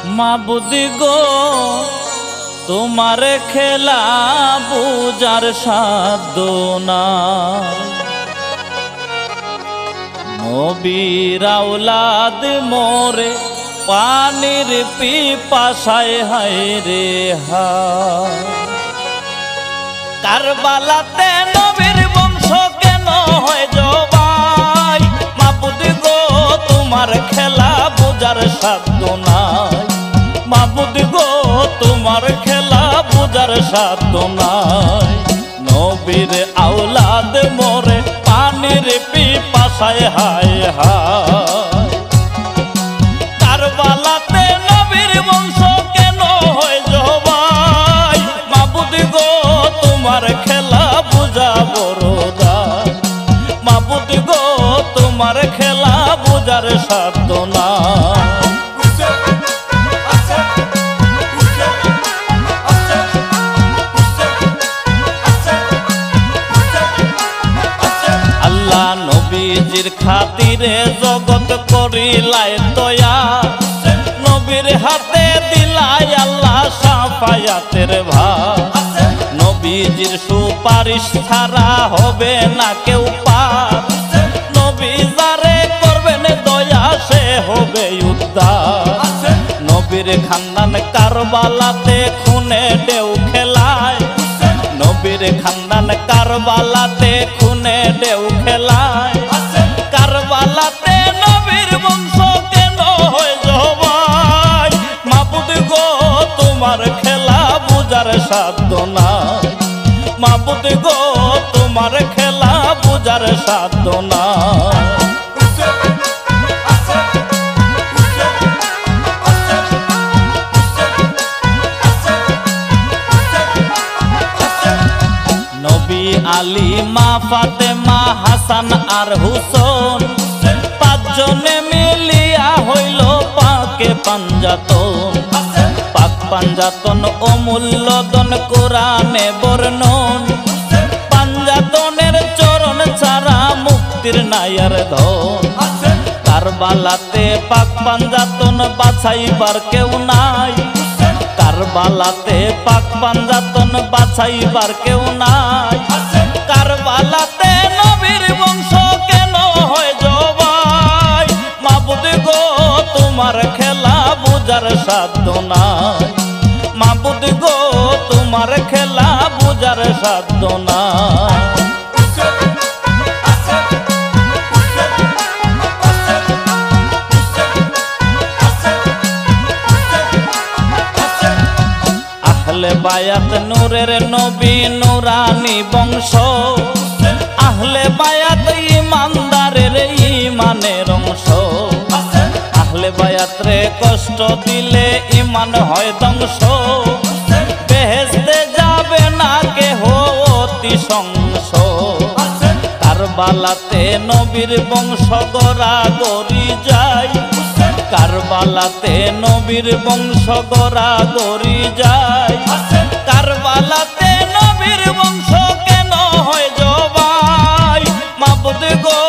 মাবুদি গো তোমার খেলা বুঝার সাধ্য নাই। নবীর আওলাদ মোরে পানির পিপাসায় হায় রে হায়। কারবালাতে নবীর বংশ কেন হয় জবাই? মাবুদি গো তোমার খেলা বুঝার সাধ্য নাই। মাবুদি গো তোমার খেলা বুঝার সাধ্য নাই। নবীর আওলাদ মোরে পানির পিপাসায় হায় হায়। কারবালাতে নবীর বংশ কেন হয় জবাই? মাবুদি গো তোমার খেলা বুঝা বড় দায়। মাবুদি গো তোমার খেলা বুঝার সাধ্য নাই। আল্লাহ নবীজির খাতিরে জগৎ করিলাই দয়া। নবীর হাতে দিলাই আল্লাহ সাফায়াতের ভার। নবীজির সুপারিশ ছাড়া হবে না কেউ পার। নবী যারে করবেন দয়া সে হবে উদ্ধার। নবীর খানদান কারবালাতে খুনে ঢেউ খেলায়। নবীর খানদান কারবালাতে খুনে ঢেউ খেলায়। কারবালাতে নবীর বংশ কেন হয় জবাই? মাবুদি গো তোমার খেলা বুঝার সাধ্য নাই। মাবুদি গো তোমার খেলা বুঝার সাধ্য নাই। নবী আলী মা ফাতেমা হাসান আর হুসন পাঁচজনে মিলিয়া হইল পাকে পাঞ্জাতন। পাক পাঞ্জাতন অমূল্যদন কোরআনে বর্ণন। পাঞ্জাতনের চরণ ছাড়া মুক্তির নায়ার ধন। কারবালাতে পাক পাঞ্জাতন বাছাইবার কেউ নাই। কারবালাতে পাক পাঞ্জাতন বাছাইবার কেউ নাই। কারবালাতে নবীর বংশ কেন হয় জবাই? মাবুদি গো তোমার খেলা বুঝার সাধ্য নাই। মাবুদি গো তোমার খেলা বুঝার সাধ্য নাই। আহলে বায়াত নূরের নবী নুরানি বংশ। আহলে বায়াত ইমানদারের ইমানের অংশ। আহলে বায়াত রে কষ্ট দিলে ইমান হয় ধ্বংস। বেহেশতে যাবে না কেহ অতি সংস। কারবালাতে নবীর বংশ গড়া গড়ি যায়। কারবালাতে নবীর বংশ গড়া গড়ি যায়। কারবালাতে নবীর বংশ কেন হয় জবাই? মাবুদি গো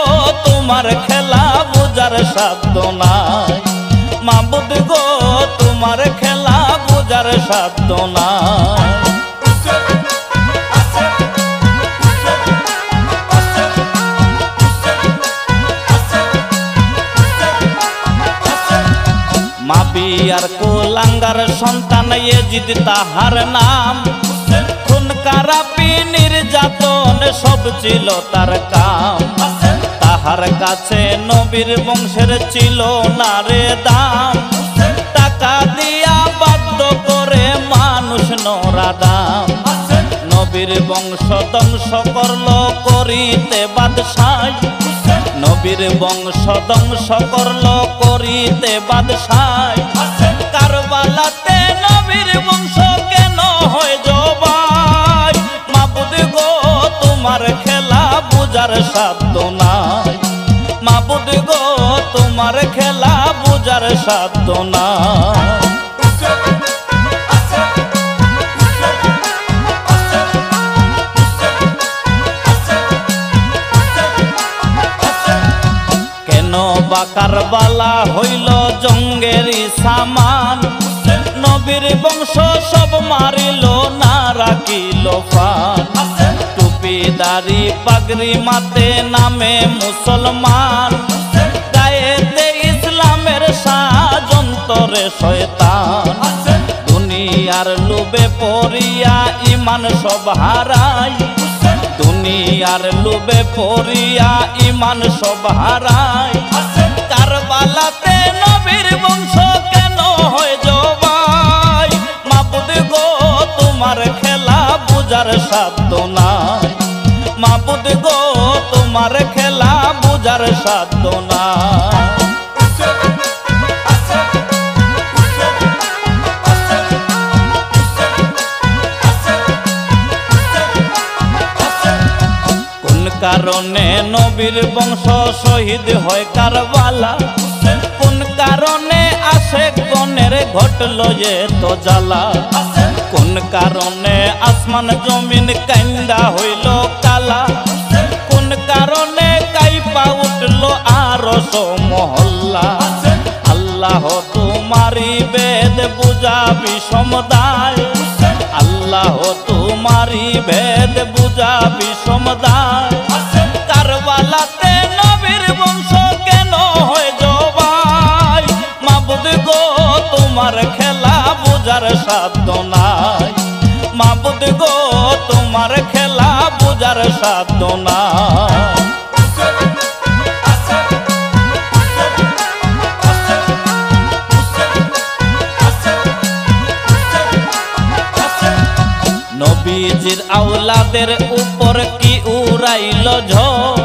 তোমার খেলা বুঝার সাধ্য নাই। মাবুদি গো তোমার খেলা বুঝার সাধ্য নাই। মাবিয়ার কুলাঙ্গার সন্তান ইয়েজিদ তাহার নাম। খুন কারাপি নির্যাতন সব ছিল তার কাম। তাহার কাছে নবীর বংশের ছিল না রে দাম। টাকা দিয়া বাধ্য করে মানুষ নরাদাম। নবীর বংশ ধ্বংস করল করিতে বাদশাই। নবীর বংশ ধ্বংস করল করিতে বাদশাই। কারবালাতে নবীর বংশ কেন হয় জবাই? মাবুদি গো তোমার খেলা বুঝার সাধ্য নাই। মাবুদি গো তোমার খেলা বুঝার সাধ্য নাই। কারবালা হইল জঙ্গেরি সামান। বংশ সব মারিল না রাখিল ফান টুপিদারি পাগড়ি মাতে নামে মুসলমান গায়েতে ইসলামের সাজন্তরে শয়তান দুনিয়ার লোভে পড়িয়া ইমান সব হারাই দুনিয়ার লোভে পড়িয়া ইমান সব হারাই কারবালাতে নবীর বংশ কেন হয় জবাই মাবুদ গো তোমার খেলা বুঝার সাধ্য নাই মাবুদ গো তোমার খেলা বুঝার সাধ্য নাই কারণে নবীর বংশ শহীদ হয় কারবালা কোন কারণে আশেক গণের ঘটল যে তো জ্বালা কোন কারণে আসমান জমিন কান্দা হইল কালা কোন কারণে কাইপা উঠল আরশ মহল্লা আল্লাহ তোমারি বেদ বুঝাবি সমুদায় আল্লাহ তোমারি ভেদ বুঝাবি সমুদায় কারবালাতে নবীর বংশ কেন হয় জবাই মাবুদ গো তোমার খেলা বুঝার সাধ্য নাই মাবুদ গো তোমার খেলা বুঝার সাধ্য নাই নবীজির আওলাদের উপর কি উড়াইল ঝড়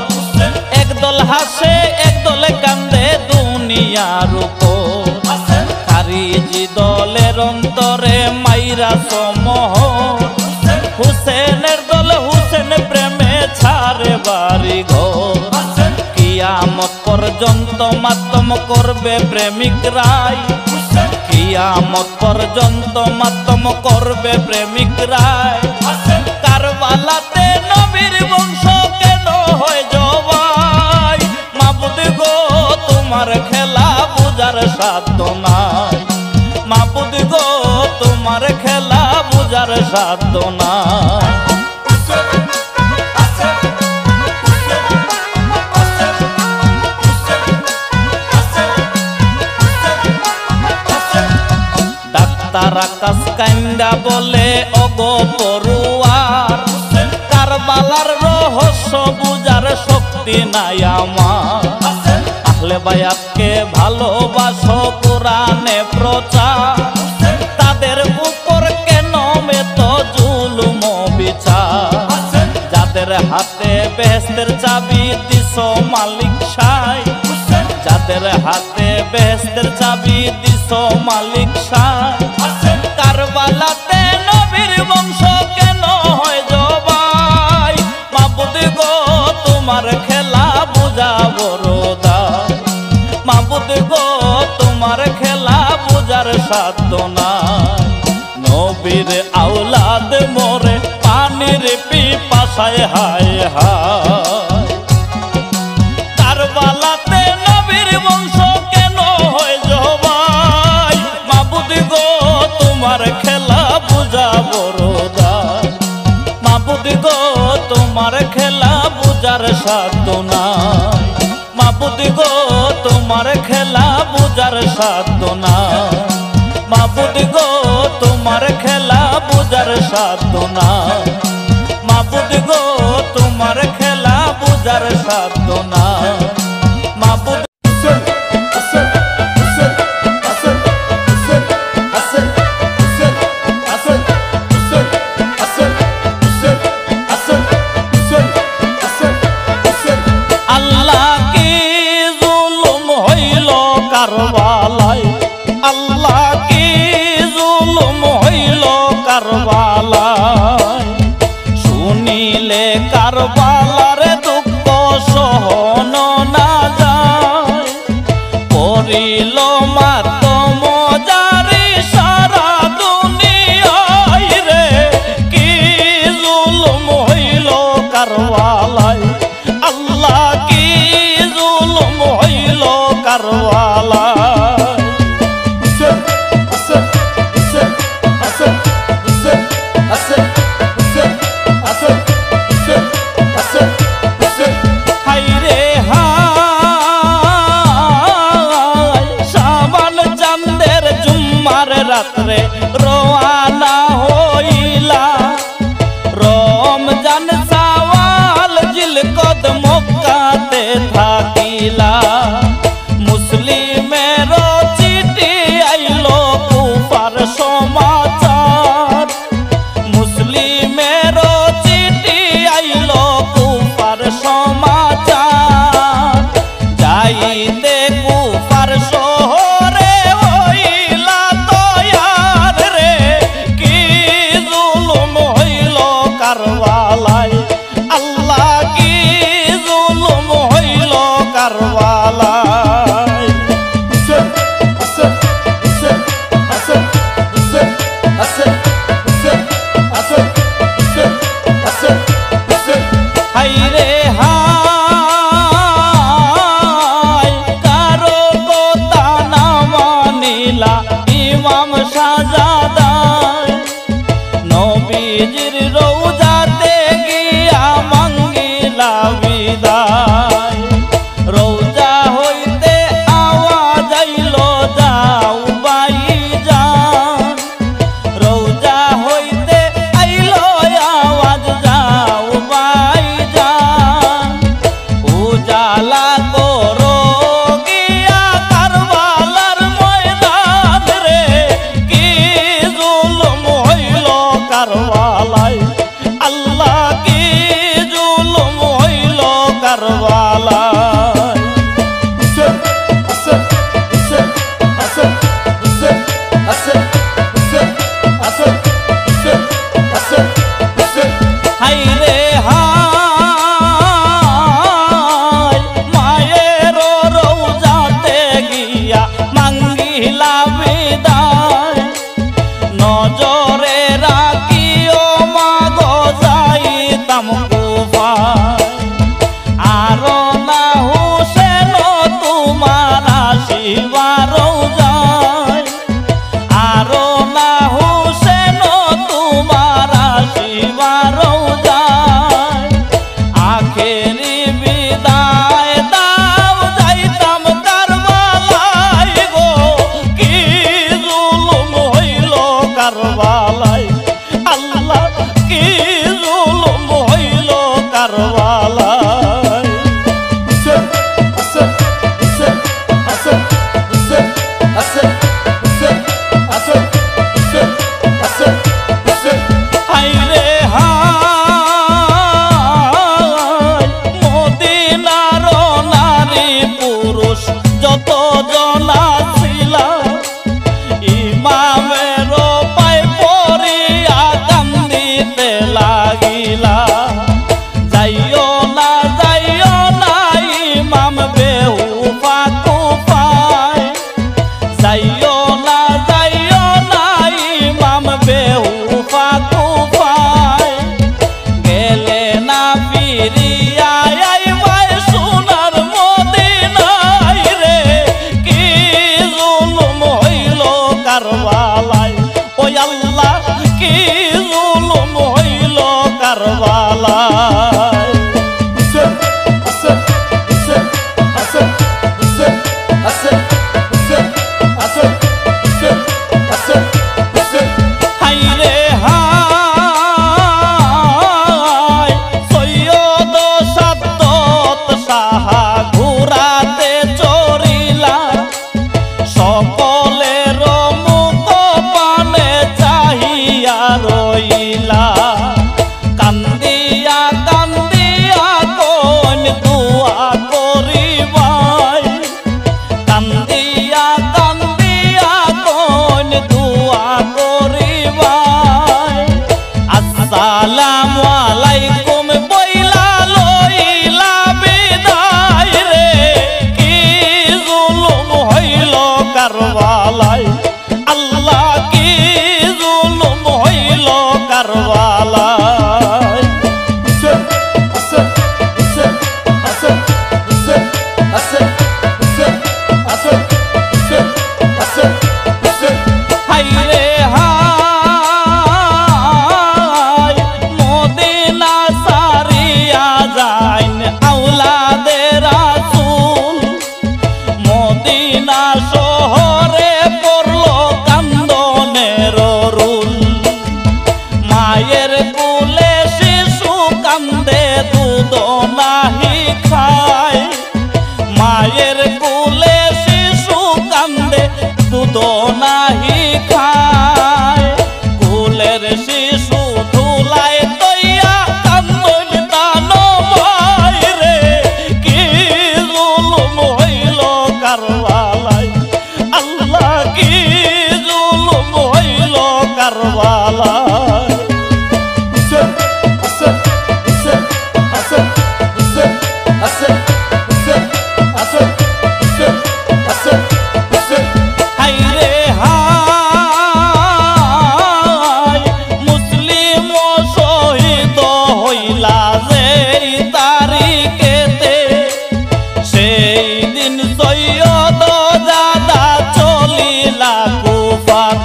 একদল হাসে একদল কান্দে দুনিয়ার উপর খারিজি দলের অন্তরে মাইরা সমহ হুসেনের দল হুসেন প্রেমে ছাড়ে বাড়ি ঘর কিয়ামত পর্যন্ত মাতম করবে প্রেমিক রায় কিয়ামত পর্যন্ত মাতম করবে প্রেমিক রায় কারবালাতে নবীর বংশ কেন হয় জবাই মাবুদ গো তোমার খেলা বুঝার সাধ্য নাই মাবুদ গো তোমার খেলা বুঝার সাধ্য নাই তারা কাস কান্দা বলে ওগো পড়ুয়ার কারবালার রহস্য বুঝার শক্তি নাই আমার আহলে বায়াতকে ভালোবাসো কোরআনে প্রচার তাদের উপর কেন মেত জুলুম বিচার যাদের হাতে বেহেশতের চাবি দিছ মালিক সাই যাদের হাতে বেহেশতের চাবি দিছ মালিক সাই কারবালাতে নবীর বংশ কেন হয় জবাই মাবুদ গো তোমার খেলা বুঝাবো রোদাই মাবুদ গো তোমার খেলা বুঝার সাধ্য নাই নবীর আওলাদ মোরে পানির পিপাসায় হায় হায় কারবালাতে নবীর বংশ কেন হয় জবাই মাবুদ গো তোমার খেলা বুঝাবো রোদাই মাবুদ গো তোমার খেলা বুঝার সাধ্য নাই মাবুদ গো তোমার খেলা বুঝার সাধ্য নাই মাবুদ গো তোমার খেলা বুঝার সাধ্য নাই মাবুদ গো তোমার খেলা বুঝার সাধ্য নাই মাবুদ কারবালায় আল্লাহ কি জুলুম হইল কারবালায় শুনিলে কারবালার দুঃখ সহন না যায় পড়িল মাতম জারি সারা দুনিয়ায় রে কি জুলুম হইল কারবালায় আল্লাহ কি জুলুম হইল কারবালায় রাত্রে রওয়ানা হইলা রমজান শাওয়াল জিলকদ মক্কাতে থাকিলা মুসলিমের চিঠি আইলো কুফার সমাচার মুসলিমের চিঠি আইলো কুফার সমাচার যাইতে কুফার শহরে হইলা তৈয়ার রে কি জুলুম হইল কারবালায় আল্লাহ কি জুলুম হইল কারবালায় হাইরে হায় কারো কথা না মানিলা ইমাম শাহজাদায় নবীজির রওজাতে গিয়া মাঙ্গিলা বিদায় রওজা হইতে আওয়াজ আইলো যাও ভাইজান রওজা হইতে আইলো আওয়াজ যাও ভাইজান উজালা করো গিয়া কারবালার ময়দান রে কি জুলুম হইল কারবালায় আল্লাহ কি জুলুম হইল কারবালায় হাইরে হায় মায়ের রওজাতে গিয়া মাঙ্গিলা বিদায় নজরে রাখিও মাগো যাইতাম কুফায় আর না হুসেন তোমার আসিবা রওজায় আর না হুসেন তোমার আসিবা রওজায় আখেরি বিদায় দাও যাইতাম কারবালায় গো কি জুলুম হইল কারবালায় আল্লাহ কি জুলুম হইল কারবালায় হাইরে হায় মদিনার নারী পুরুষ যত জনা ছিলা ইমামের পায় পড়িয়া কান্দিতে লাগিলা যাইও না ইমাম বেহুফা কুফায় যাইও না ইমাম বেহুফা কুফায় গেলে না ফিরিয়া আইবাই সোনার মদিনায় রে কি জুলুম হইল কারবালায়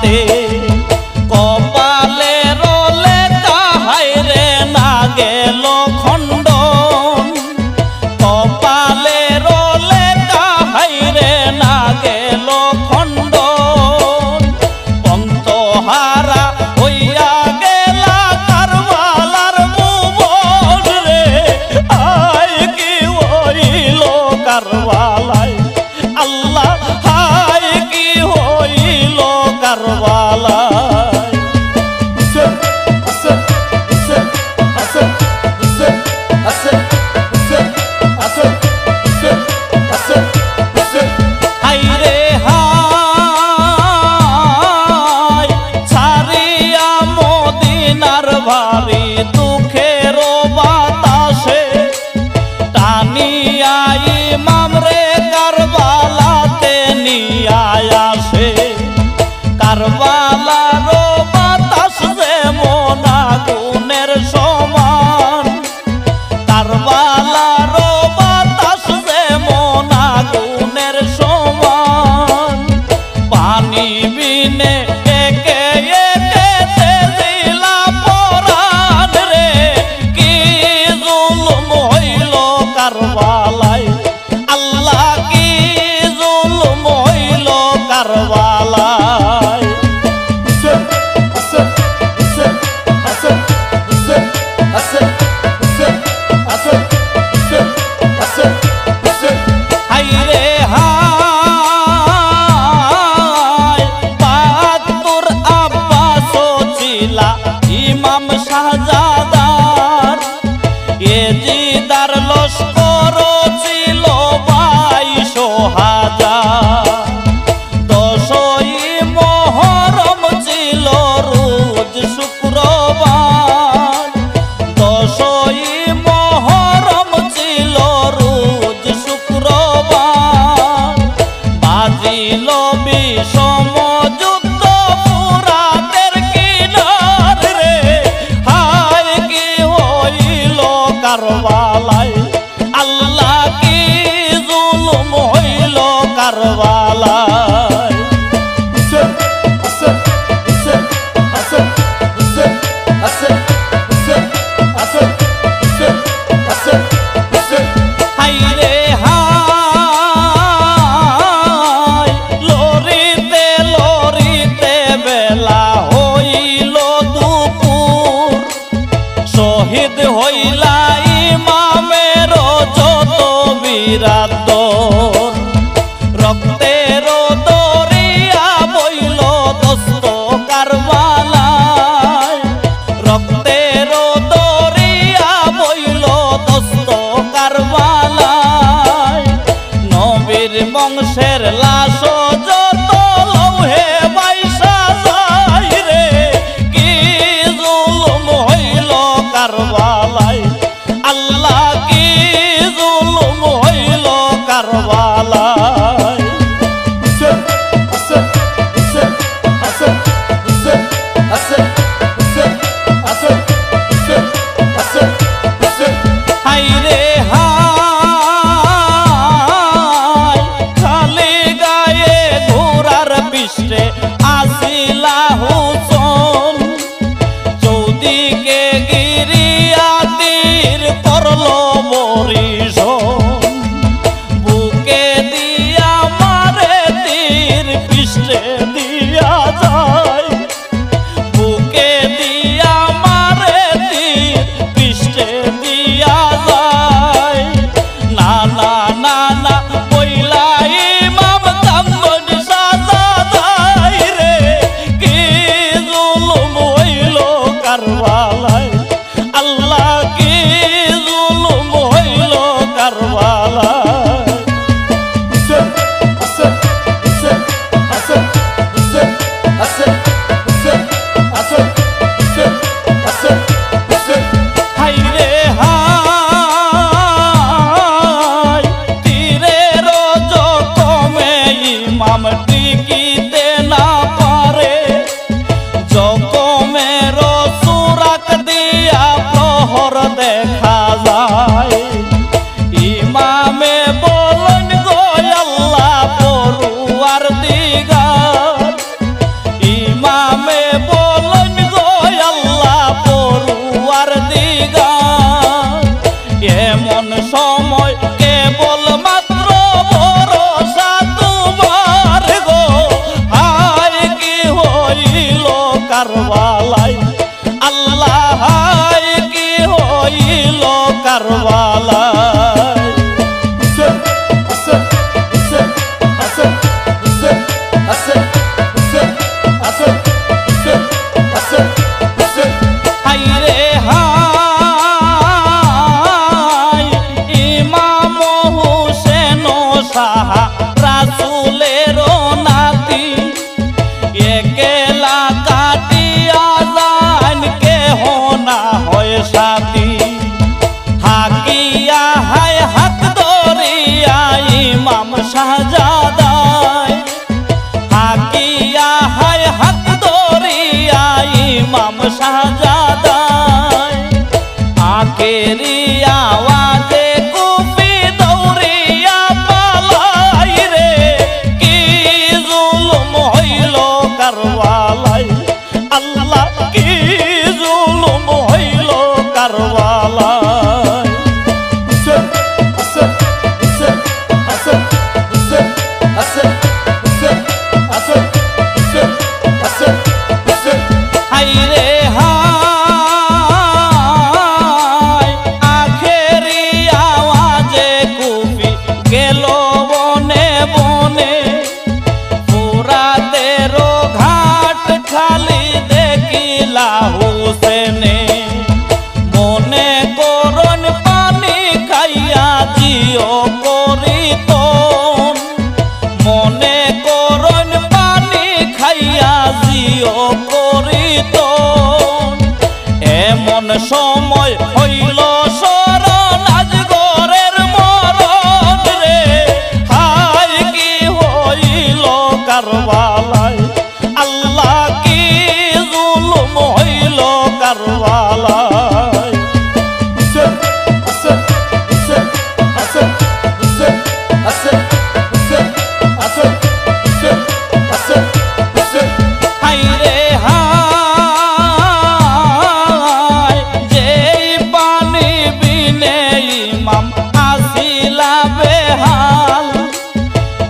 রাতে কপালের লেখা হায়রে না গেল খণ্ডন কপালের লেখা হায়রে না গেল খণ্ডন পন্তহারা হইয়া গেলা কারবালার ভুবন রে আয় কি হইল কারবালায় আল্লাহ হায় কি হইল কারবালায় হায়রে হায় ছাড়িয়া মদিনার ভারী দুঃখের বাতাসে টানিয়া ইমাম রে কারবালাতে নিয়া আসে কারবালার বাতাস যেমন আগুনের সমান কারবালার বাতাস যেমন আগুনের সমান পানি বিনে একে একে দিলা পরাণ রে কি জুলুম হইল কারবালায় আল্লাহ কি জুলুম হইল কারবালায় কারবালায় আল্লাহ কি হইল কারবালায় হাইরে হাই ইমাম হোসেন সাহা রাসূলের নাতি একেলা কাটিয়া যান কেহ না হয় সাথী হাকিয়া হায় হাত ধরিয়া ইমাম শাহজাদায় হাকিয়া হায় হাত ধরিয়া ইমাম শাহজাদায় আখেরি আওয়াজে কুফি দৌড়িয়া পালাই রে কি জুলুম হইল কারবালায় আল্লাহ কি জুলুম হইল কারবালায় হাইরে হাই আখেরি আওয়াজে কুফি গেল বনে বনে পুরাতেরো ঘাট খালি দেখিলা হোসেনে মনে করন পানি খাইয়া জিও করিতন মনে করন পানি খাইয়া জিও করিতন এমন সময় হইল শরণ আজ ঘরের মরণ রে হাই কি হইল কারবালায় আল্লাহ কি জুলুম হইল কারবালায় হাইরে হাই যেই পানি বিনে ইমাম আসিলা বেহাল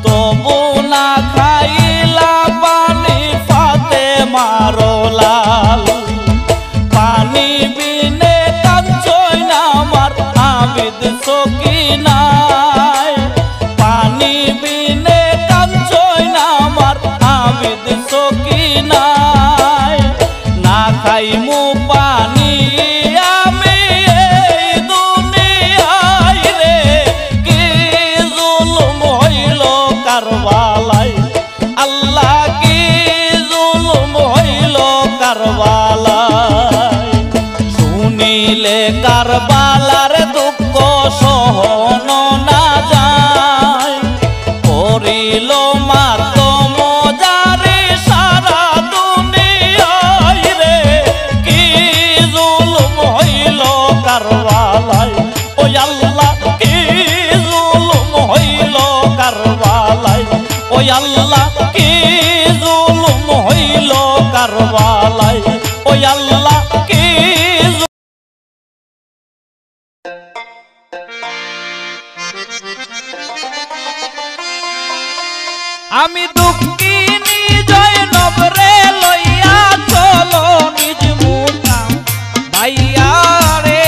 তবু না খাইলা পানি ফাতেমার লাল পানি বিনে কাঞ্চই না আমার আবিদ সকিনায় পানি বিনে কাঞ্চই না আমার আবিদ সকিনায় না খাইমু পানি আমি এই দুনিয়ায় রে কি জুলুম হইল কারবালায় আল্লাহ কি জুলুম হইল কারবালায় শুনিলে কারবালার দুঃখ সহন না যায় করিল মাতম জারি সারা দুনিয়ায় রে কি জুলুম হইল কারবালায় ওই আল্লাহ কি জুলুম হইল কারবালায় ওই আল্লাহ কি জুলুম হইল কারবালায় ওই আল্লাহ কি আমি দুঃখিনী জয়নব রে লইয়া চলো নিজ মুকাম ভাইয়া রে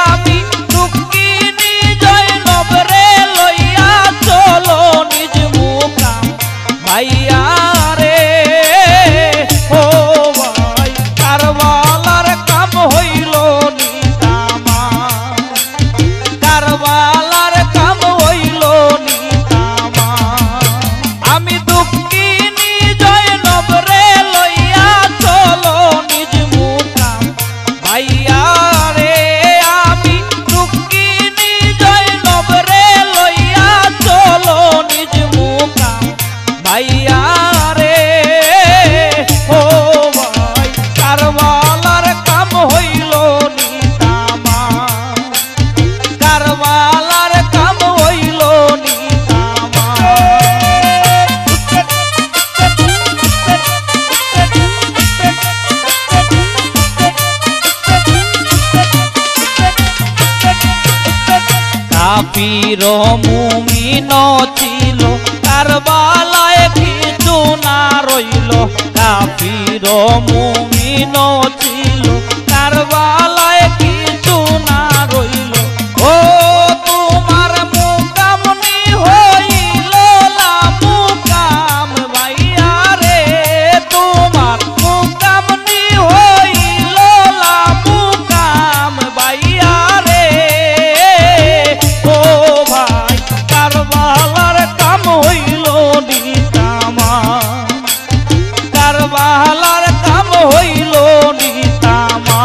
আমি দুঃখিনী জয়নব রে লইয়া চলো নিজ মুকাম ভাইয়া রে ও ভাই কারবালার কাম হইল নিতামা কারবালার কাম হইল নিতামা আমি দুঃখিনী জয়নব রে লইয়া চলো নিজ মুকাম ভাইয়া রে আমি দুঃখিনী জয়নব রে লইয়া চলো নিজ মুকাম ভাইয়া রে ও ভাই কারবালার কাম হইল নিতামা কারবালার কাম হইল নিতামা কাফির মুমিন ছিল কারবালায় কিছু না রইল কাফির মুমিন মুমিন ছিল, কারবালায় কিছু না রইল। ও তোমার মুকামনি হইল না মুকাম ভাইয়া রে, তোমার মুকামনি হইল না মুকাম ভাইয়া রে। ও ভাই কারবালার কাম হইল নিতামা, কারবালার কাম হইল নিতামা।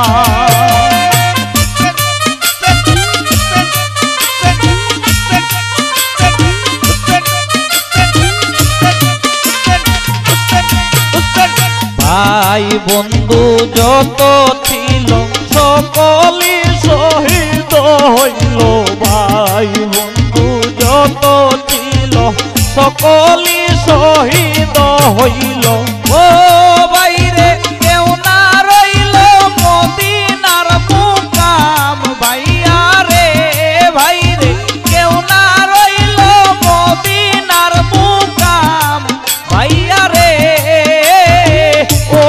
ভাই বন্ধু যত ছিল সকলই শহীদ হইল, ভাই বন্ধু যত ছিল সকলই শহীদ হইল। ও বাইরে কেউ না রইল মদিনার মুকাম ভাইয়া রে, ভাইরে কেউ না রইল মদিনার মুকাম ভাইয়া রে। ও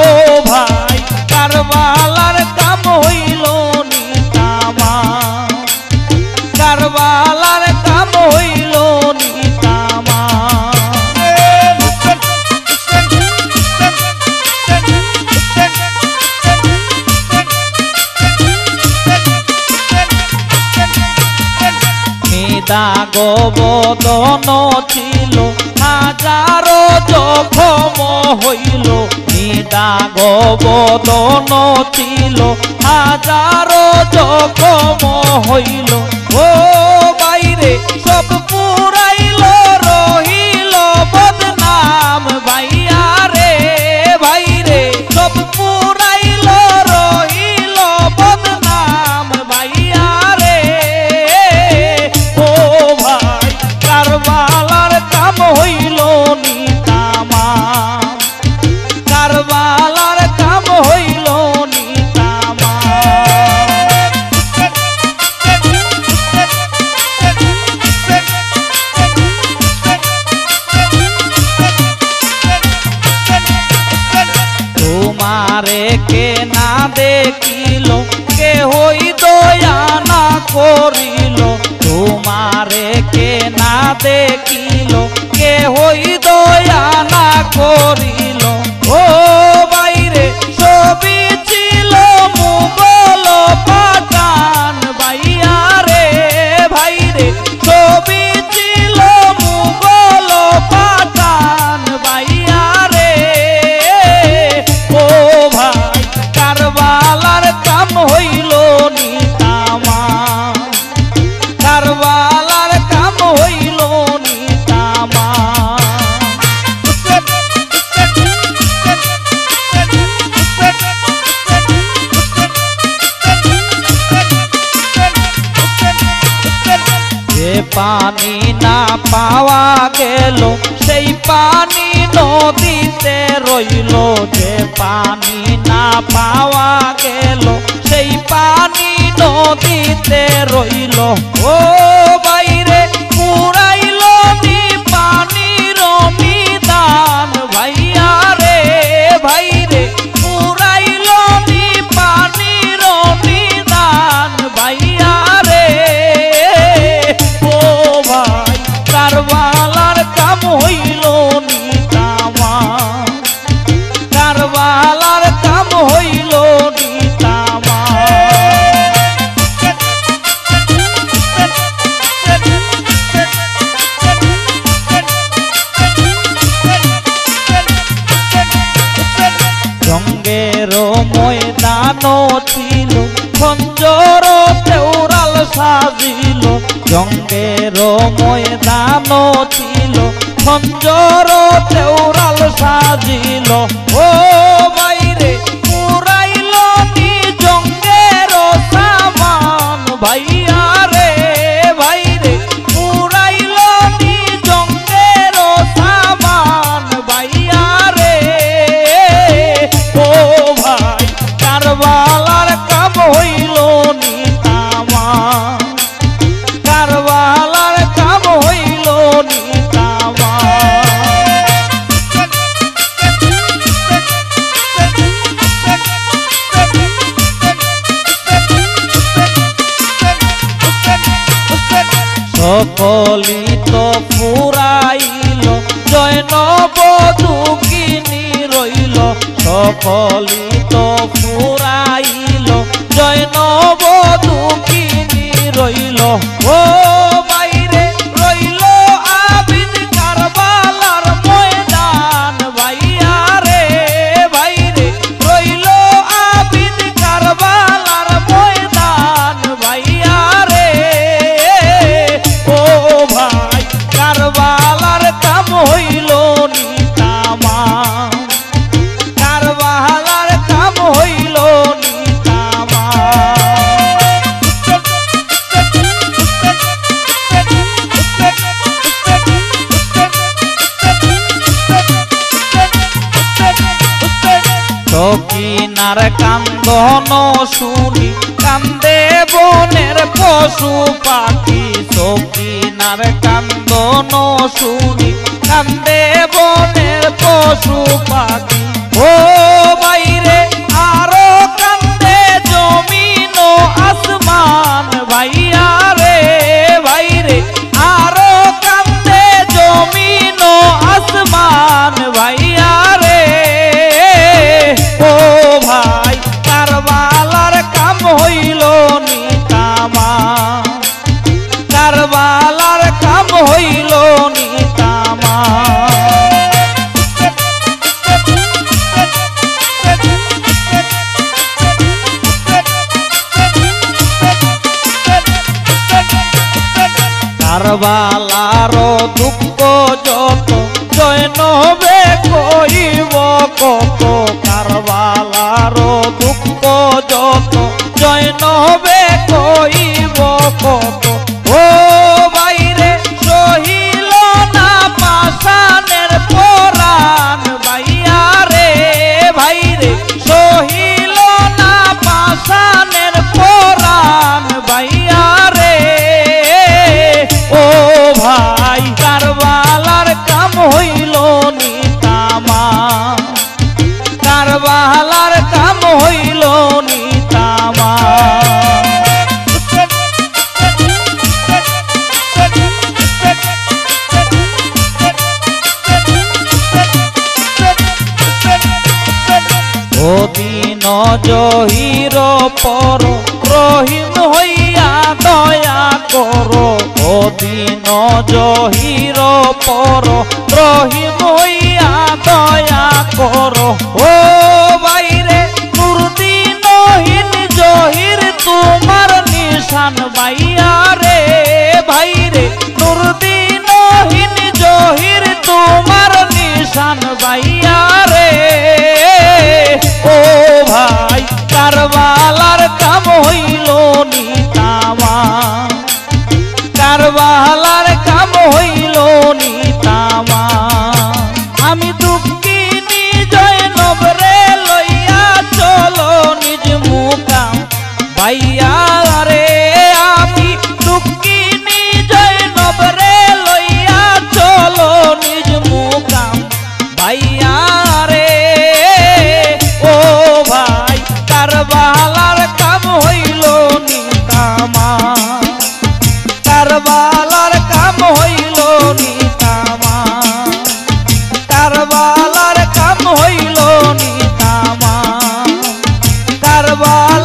ভাই কারবালার কাম হইল নিতামা, কারবালার কাম হইল নিতামা। দাগ বদন ছিল হাজারো জখম হইল, দাগ বদন ছিল হাজারো জখম হইল। ও বাইরে সব পুরাইল রহিল বদনাম ভাইয়া রে, বাইরে সব পুরাইল রহিল বদনাম ভাইয়া রে। ও ভাই কারবালার কাম হইল নিতামা, কারবালার কাম হইল নিতামা। তোমারে কে না দেখিল কেহই দয়া না করিল, তোমারে কে না দেখিল কেহই দয়া না করিল। ও বাইরে ছবি ছিল মুঘল পাঠান ভাইয়া রে, ভাইরে ছবি ছিল মুঘল পাঠান ভাইয়া রে। ও ভাই কারবালার কাম হইল নিতামা, কারবালার কাম হইল নিতামা। যে পানি না পাওয়া গেল সেই পানি নদীতে রইল, যে পানি না পাওয়া গেল সেই পানি নদীতে রইল। ও বাইরে পুরাইল নি পানির নিদান ভাইয়া রে, ভাইরে পুরাইল নি পানির নিদান ভাইয়া রে। ও ভাই কারবালার কাম হইল নিতামা, কারবালার কাম হইল নিতামা। জঙ্গের ময়দান ছিল খঞ্জর তেওরাল সাজিল, জঙ্গের ময়দান ছিল খঞ্জর তেওরাল সাজিল। ও বাইরে পুরাইল নি জঙ্গের সামান ভাইয়া রে, ভাইরে পুরাইল নি জঙ্গের সামান ভাইয়া রে। ও ভাই কারবালার কাম হইল নিতামা, কারবালার কাম হইল নিতামা। সকলি তো ফুরাইল জৈনবধূ কিনি রইল সকলি তো ফুরাইল জৈনবধূ কিনি রইল ও বাইরে রইল আবিদ কারবালার ময়দান ভাইয়া রে বাইরে রইল আবিদ কারবালার ময়দান ভাইয়া রে ও ভাই কারবালার কাম হইল নিতামা কারবালার কাম হইল নিতামা সকিনার কান্দন শুনি কান্দে বনের পশু পাখি সকিনার কান্দন শুনি কান্দে বনের পশু পাখি ও বাইরে আরো কান্দে জমিন ও আসমান ভাইয়া রে বাইরে আরো কান্দে জমিন ও আসমান ভাইয়া রে ও ভাই কারবালার কাম হইল নিতামা কারবালার কাম হইল নিতামা কারবালার দুঃখ যত জৈনবে কইব কত কারবালার দুঃখ যত জৈনবে কইব কত ও বাইরে সহিল না পাষাণের পরাণ ভাইয়া রে ভাইরে সহিল না পাষাণের পরাণ ভাইয়া রে ও ভাই কারবালার কাম হইল নিতামা কারবালার কাম হইল নিতামা ওদিন জহির পর রহিম হইয়া দয়া করো ওদিন জহির পর রহিম হইয়া দয়া করো ও বাইরে নুরদিনহীন জহির তোমার নিশান ভাইয়া রে ভাইরে নুরদিনহীন জহির তোমার নিশান ভাইয়া রে ও ভাই কারবালার কাম হইল নিতামা কারবালার কাম হইল নিতামা আমি দুঃখিনী জৈনব রে লইয়া চলো নিজ মুকাম ভাইয়া রে আমি দুঃখিনী জৈনব রে লইয়া চলো নিজ মুকাম ভাইয়া রে ও ভাই কারবালার কাম হইল নিতামা কারবালার কাম হইল নিতামা কারবালার কাম হইল নিতামা কারবালার